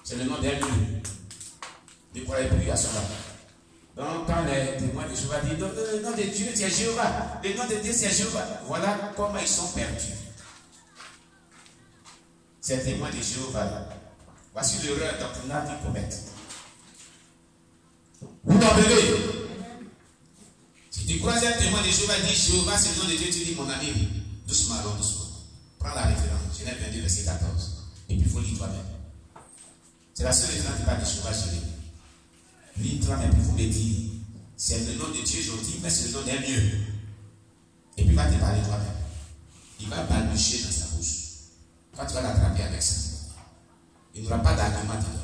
C'est le nom d'un lieu. Ne croyez plus à cela. Donc, quand les témoins de Jéhovah disent le nom de Dieu, c'est Jéhovah. Le nom de Dieu, c'est Jéhovah. Voilà comment ils sont perdus. Ces témoins de Jéhovah. Voici l'erreur doctrinale qu'ils commettent. Vous m'appelez. Si tu crois un témoin de Jéhovah dit Jéhovah, c'est le nom de Dieu, tu dis mon ami, doucement, doucement. Prends la référence. Genèse 22, verset 14. Et puis il faut lire toi-même. C'est la seule référence qui parle de Jéhovah, Jéhovah. Lis toi-même, puis il faut me dire, c'est le nom de Dieu aujourd'hui, mais c'est le nom d'un lieu. Et puis il va te parler toi-même. Il va balbutier dans sa bouche. Quand tu vas l'attraper avec ça, il n'aura pas d'argument à te donner.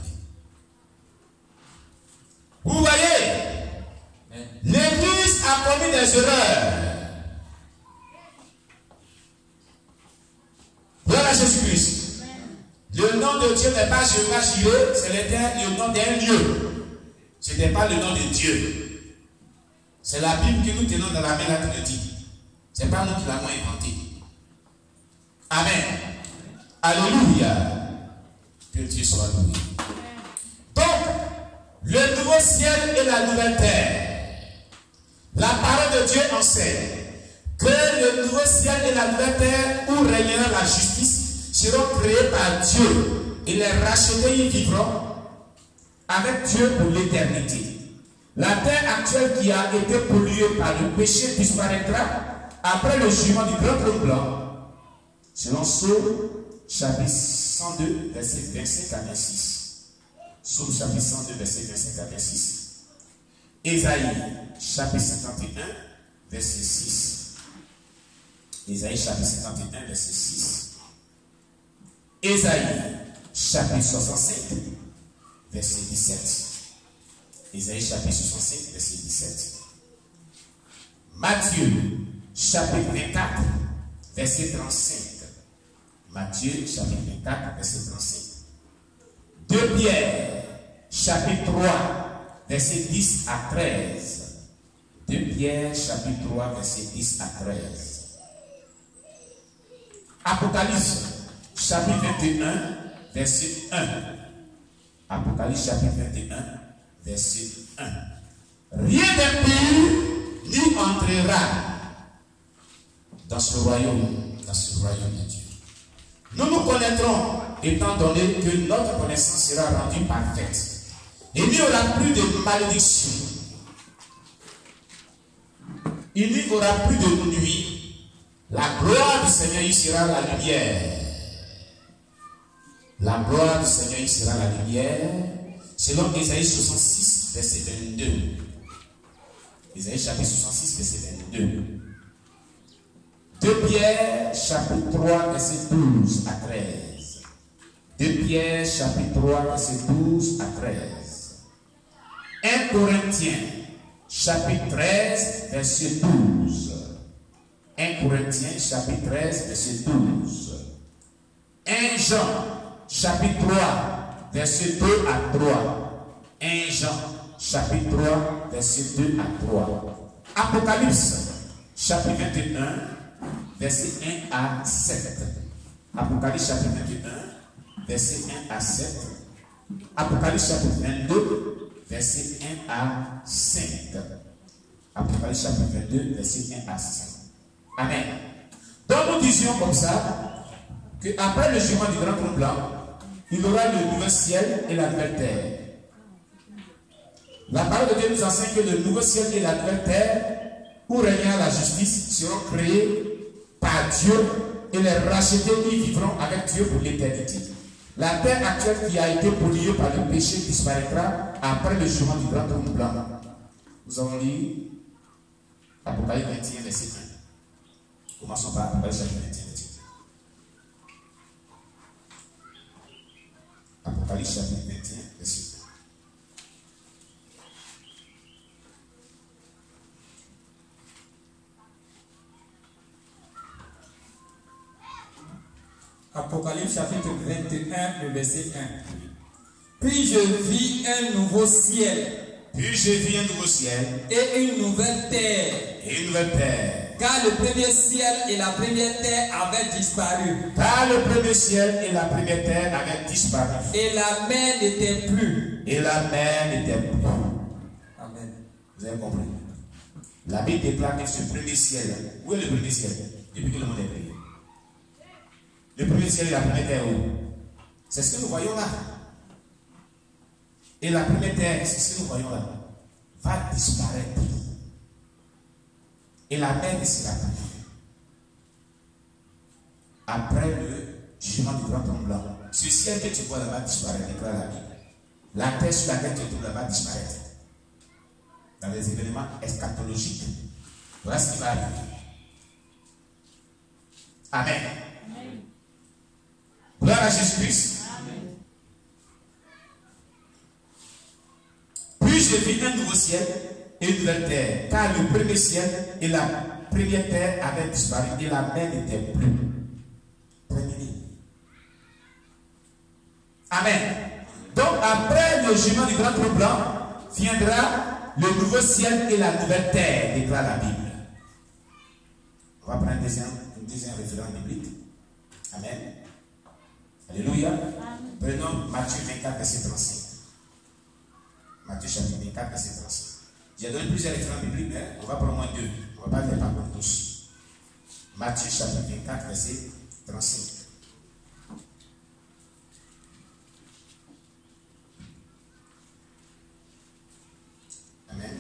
Vous voyez, l'Église a commis des erreurs. Gloire à Jésus-Christ. Le nom de Dieu n'est pas Jéhovah Jireh, c'est le nom d'un lieu. Ce n'est pas le nom de Dieu. C'est la Bible que nous tenons dans la main là qui le dit. Ce n'est pas nous qui l'avons inventé. Amen. Alléluia. Que Dieu soit loué. Donc, le nouveau ciel et la nouvelle terre. La parole de Dieu enseigne que le nouveau ciel et la nouvelle terre où régnera la justice seront créés par Dieu et les rachetés y vivront avec Dieu pour l'éternité. La terre actuelle qui a été polluée par le péché disparaîtra après le jugement du grand trône blanc. Selon Psaume chapitre 102, verset 25 à 26. Psaume chapitre 102, verset 25 à 26. Ésaïe chapitre 51, verset 6. Ésaïe chapitre 51, verset 6. Ésaïe chapitre 65, verset 17. Ésaïe chapitre 65, verset 17. Matthieu chapitre 24, verset 35. Matthieu chapitre 24, verset 35. 2 Pierre chapitre 3, verset 10 à 13. 2 Pierre chapitre 3, verset 10 à 13. Apocalypse chapitre 21, verset 1. Apocalypse chapitre 21, verset 1. Rien d'impur n'y entrera dans ce royaume de Dieu. Nous nous connaîtrons étant donné que notre connaissance sera rendue parfaite. Et il n'y aura plus de malédiction. Il n'y aura plus de nuit. La gloire du Seigneur y sera la lumière. La gloire du Seigneur y sera la lumière. Selon Ésaïe 66, verset 22. Ésaïe chapitre 66, verset 22. 2 Pierre chapitre 3, verset 12 à 13. 2 Pierre chapitre 3, verset 12 à 13. 1 Corinthiens chapitre 13, verset 12. 1 Corinthiens chapitre 13, verset 12. 1 Jean chapitre 3, verset 2 à 3. 1 Jean chapitre 3, verset 2 à 3. Apocalypse chapitre 21, verset 1 à 7. Apocalypse chapitre 21, verset 1 à 7. Apocalypse chapitre 22, verset 1 à 5. Apocalypse chapitre 22, verset 1 à 5. Amen. Donc nous disions comme ça, qu'après le jugement du grand trône blanc, il y aura le nouveau ciel et la nouvelle terre. La parole de Dieu nous enseigne que le nouveau ciel et la nouvelle terre, où régnera la justice, seront créés par Dieu et les rachetés y vivront avec Dieu pour l'éternité. La terre actuelle qui a été polluée par le péché disparaîtra après le jugement du grand trône blanc. Nous avons lu Apocalypse 21, verset 1. Commençons par Apocalypse 21, verset 1. Apocalypse 21, verset 1. Apocalypse chapitre 21, le verset 1. Puis je vis un nouveau ciel. Puis je vis un nouveau ciel. Et une nouvelle terre. Et une nouvelle terre. Car le premier ciel et la première terre avaient disparu. Car le premier ciel et la première terre avaient disparu. Et la mer n'était plus. Et la mer n'était plus. Amen. Vous avez compris? La Bible déclare que ce premier ciel, où est le premier ciel? Depuis que le monde est créé. Le premier ciel et la première terre où? C'est ce que nous voyons là. Et la première terre, c'est ce que nous voyons là, va disparaître. Et la mer ne sera plus. Après le jugement du grand tremblement, ce ciel que tu vois là-bas disparaître, déclare la Bible. La terre sur laquelle tu trouves là-bas disparaître. Dans les événements eschatologiques. Voilà ce qui va arriver. Amen. Amen. Gloire à Jésus-Christ. Puis je vis un nouveau ciel et une nouvelle terre, car le premier ciel et la première terre avaient disparu et la mer n'était plus. Terminé. Amen. Donc après le jugement du grand tremblement viendra le nouveau ciel et la nouvelle terre, déclare la Bible. On va prendre une deuxième référence biblique. Amen. Alléluia. Prenons Matthieu 24, verset 35. Matthieu chapitre 24, verset 35. J'ai donné plusieurs références bibliques, mais on va prendre au moins deux. On ne va pas les parler tous. Matthieu chapitre 24, verset 35. Amen.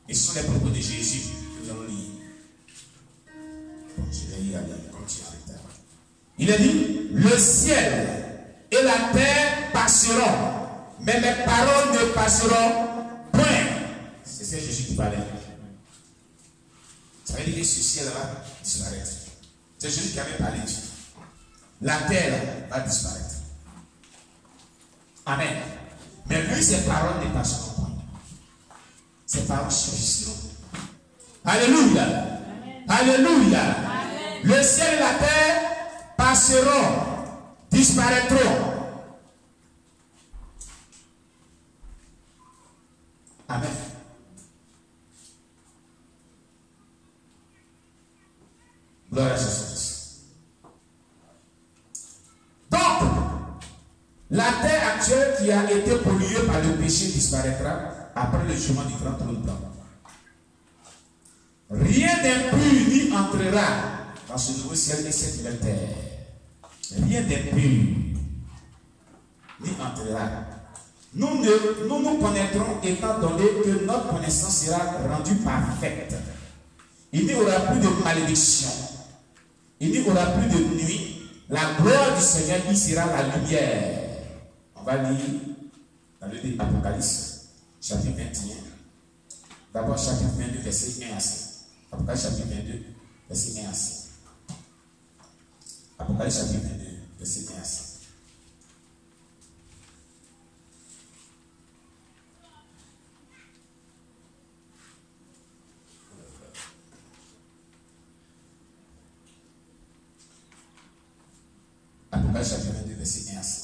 Et ce sont les propos de Jésus que nous allons lire. Bon, je vais y aller, continuer. Il a dit, le ciel et la terre passeront, mais mes paroles ne passeront point. C'est ça Jésus qui parlait. Ça veut dire que ce ciel va disparaître. C'est Jésus qui avait parlé. La terre va disparaître. Amen. Mais lui, ses paroles ne passeront point. Ses paroles subsisteront. Alléluia. Amen. Alléluia. Amen. Le ciel et la terre passeront, disparaîtront. Amen. Gloire à Jésus. Donc, la terre actuelle qui a été polluée par le péché disparaîtra après le jugement du grand tremblement. Rien d'impur n'y entrera dans ce nouveau ciel et cette nouvelle terre. Rien d'impur n'y entrera. Nous nous connaîtrons étant donné que notre connaissance sera rendue parfaite. Il n'y aura plus de malédiction. Il n'y aura plus de nuit. La gloire du Seigneur y sera la lumière. On va lire dans le livre Apocalypse, chapitre 21. D'abord, chapitre 22, verset 1 à 5. Apocalypse, chapitre 22, verset 1 à 5. Apocalypse, chapitre 22, verset 1 à 5. Apocalypse chapitre 22, verset 1 à 5.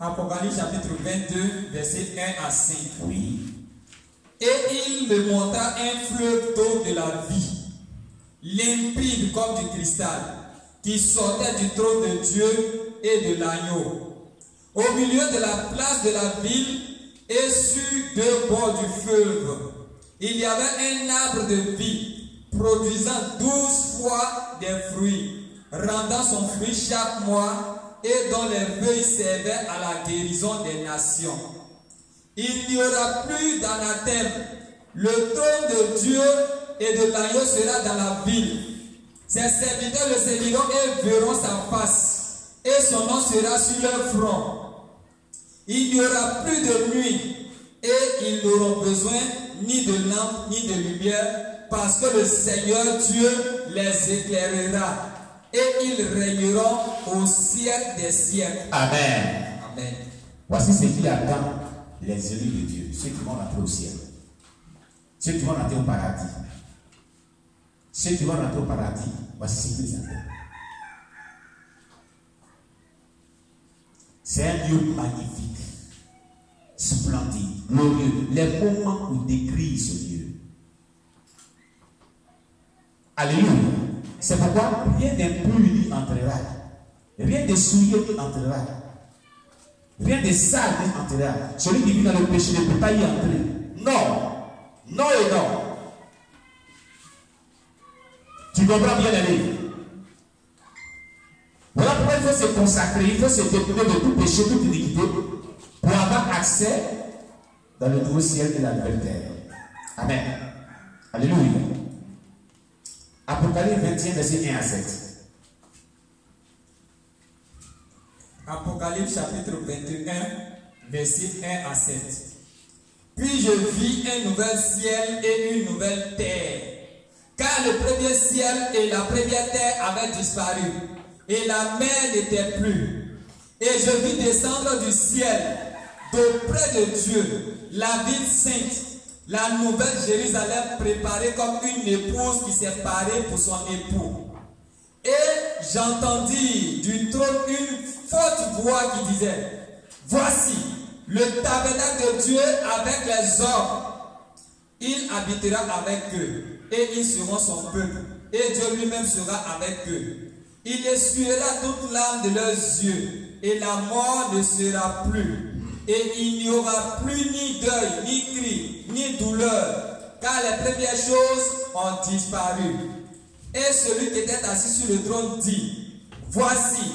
Apocalypse chapitre 22, verset 1 à 5. Oui. Et il me montra un fleuve d'eau de la vie, limpide comme du cristal, qui sortait du trône de Dieu et de l'agneau. Au milieu de la place de la ville et sur deux bords du fleuve, il y avait un arbre de vie, produisant 12 fois des fruits, rendant son fruit chaque mois et dont les feuilles servaient à la guérison des nations. Il n'y aura plus d'anathème. Le trône de Dieu et de l'agneau sera dans la ville. Ses serviteurs le serviront et verront sa face, et son nom sera sur leur front. Il n'y aura plus de nuit, et ils n'auront besoin ni de lampe ni de lumière, parce que le Seigneur Dieu les éclairera. Et ils régneront au siècle des siècles. Amen. Amen. Voici ce qui attend les élus de Dieu, ceux qui vont rentrer au ciel, ceux qui vont rentrer au paradis. Ceux qui vont rentrer au paradis, voici ce qui les attend. C'est un lieu magnifique, splendide, glorieux. Les moments où décrit ce lieu. Alléluia. C'est pourquoi rien d'impur n'y entrera. Rien de souillé n'y entrera. Rien de sale n'y entrera. Celui qui vit dans le péché ne peut pas y entrer. Non. Non et non. Tu comprends bien l'aller. Voilà pourquoi il faut se consacrer, il faut se détourner de tout péché, toute iniquité, pour avoir accès dans le nouveau ciel et la nouvelle terre. Amen. Alléluia. Apocalypse 21, verset 1 à 7. Apocalypse chapitre 21, verset 1 à 7. Puis je vis un nouvel ciel et une nouvelle terre, car le premier ciel et la première terre avaient disparu, et la mer n'était plus. Et je vis descendre du ciel, d'auprès de Dieu, la ville sainte, la nouvelle Jérusalem préparée comme une épouse qui s'est parée pour son époux. Et j'entendis du trône une forte voix qui disait: voici le tabernacle de Dieu avec les hommes. Il habitera avec eux, et ils seront son peuple, et Dieu lui-même sera avec eux. Il essuiera toute larme de leurs yeux, et la mort ne sera plus. Et il n'y aura plus ni deuil, ni cri, ni douleur, car les premières choses ont disparu. Et celui qui était assis sur le trône dit: voici,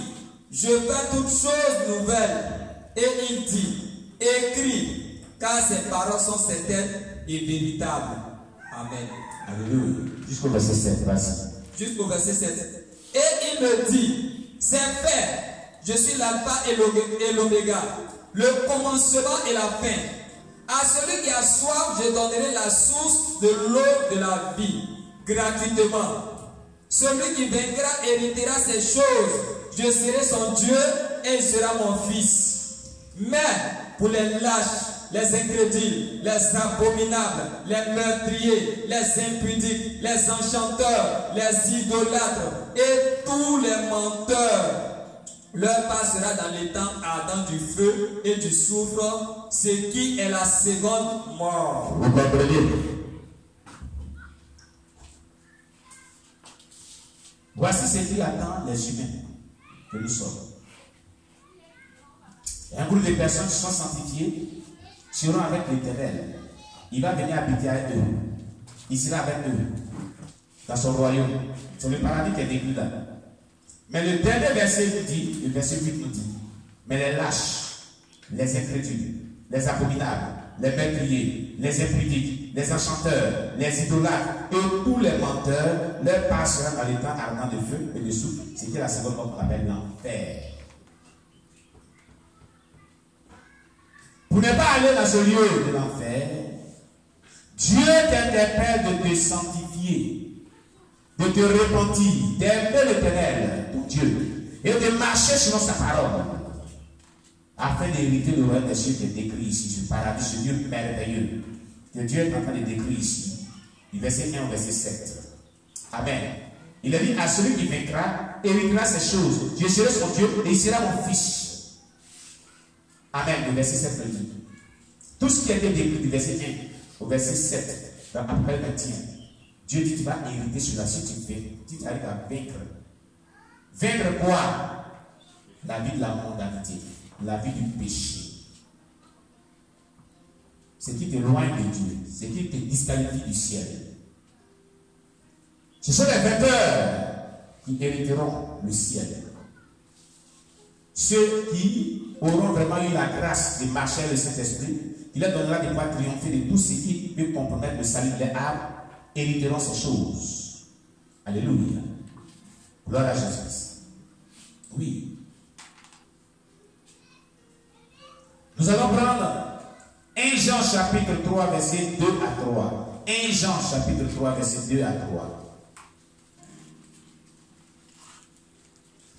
je fais toutes choses nouvelles. Et il dit: écris, car ces paroles sont certaines et véritables. Amen. Alléluia. Jusqu'au verset 7, vas-y. Jusqu'au verset 7. Et il me dit: c'est fait, je suis l'alpha et l'oméga, le commencement et la fin. À celui qui a soif, je donnerai la source de l'eau de la vie, gratuitement. Celui qui vaincra héritera ces choses. Je serai son Dieu et il sera mon fils. Mais pour les lâches, les incrédules, les abominables, les meurtriers, les impudiques, les enchanteurs, les idolâtres et tous les menteurs, leur part sera dans les temps ardents du feu et du soufre, ce qui est la seconde mort. Vous comprenez? Voici ce qui attend les humains que nous sommes. Un groupe de personnes qui sont sanctifiées seront avec l'Éternel. Il va venir habiter avec eux. Il sera avec eux dans son royaume. C'est le paradis qui est décrit là. Mais le dernier verset nous dit, le verset 8 nous dit: mais les lâches, les incrédules, les abominables, les meurtriers, les impudiques, les enchanteurs, les idolâtres et tous les menteurs, leur part sera dans les temps ardents de feu et de souffle, ce qui est la seconde mort qu'on appelle l'enfer. Pour ne pas aller dans ce lieu de l'enfer, Dieu t'interpelle de te sanctifier, de te repentir, d'aimer l'Éternel, ton Dieu, et de marcher selon sa parole, afin d'hériter le royaume des cieux qui est décrit ici, ce paradis, ce Dieu merveilleux, que Dieu est en train de décrire ici, du verset 1 au verset 7. Amen. Il a dit: à celui qui vaincra, héritera ces choses. Je serai son Dieu et il sera mon fils. Amen. Le verset 7 le dit. Tout ce qui a été décrit du verset 1 au verset 7, dans Apocalypse 21, Dieu dit: tu vas hériter cela si tu arrives à vaincre. Vaincre quoi? La vie de la mondanité, la vie du péché. Ce qui t'éloigne de Dieu, ce qui te disqualifie du ciel. Ce sont les vainqueurs qui hériteront le ciel. Ceux qui auront vraiment eu la grâce de marcher avec le Saint-Esprit, qui leur donnera de pouvoir triompher de tout ce qui peut compromettre le salut de l'âme, hériteront ces choses. Alléluia. Gloire à Jésus. Oui. Nous allons prendre 1 Jean chapitre 3, verset 2 à 3. 1 Jean chapitre 3, verset 2 à 3.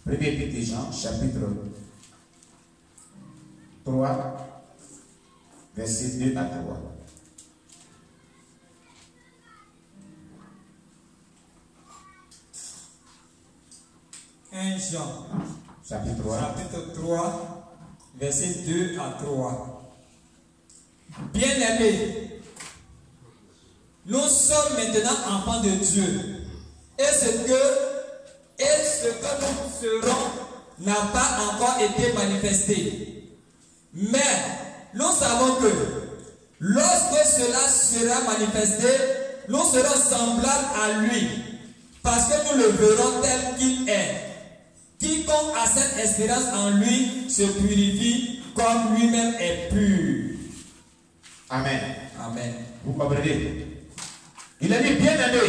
Premier épître de Jean, chapitre 3, verset 2 à 3. Jean, chapitre 3. chapitre 3, verset 2 à 3. Bien-aimés, nous sommes maintenant enfants de Dieu, Et ce que nous serons n'a pas encore été manifesté. Mais nous savons que lorsque cela sera manifesté, nous serons semblables à lui, parce que nous le verrons tel qu'il est. Quiconque a cette espérance en lui se purifie comme lui-même est pur. Amen. Amen. Vous comprenez? Il a dit, bien aimé,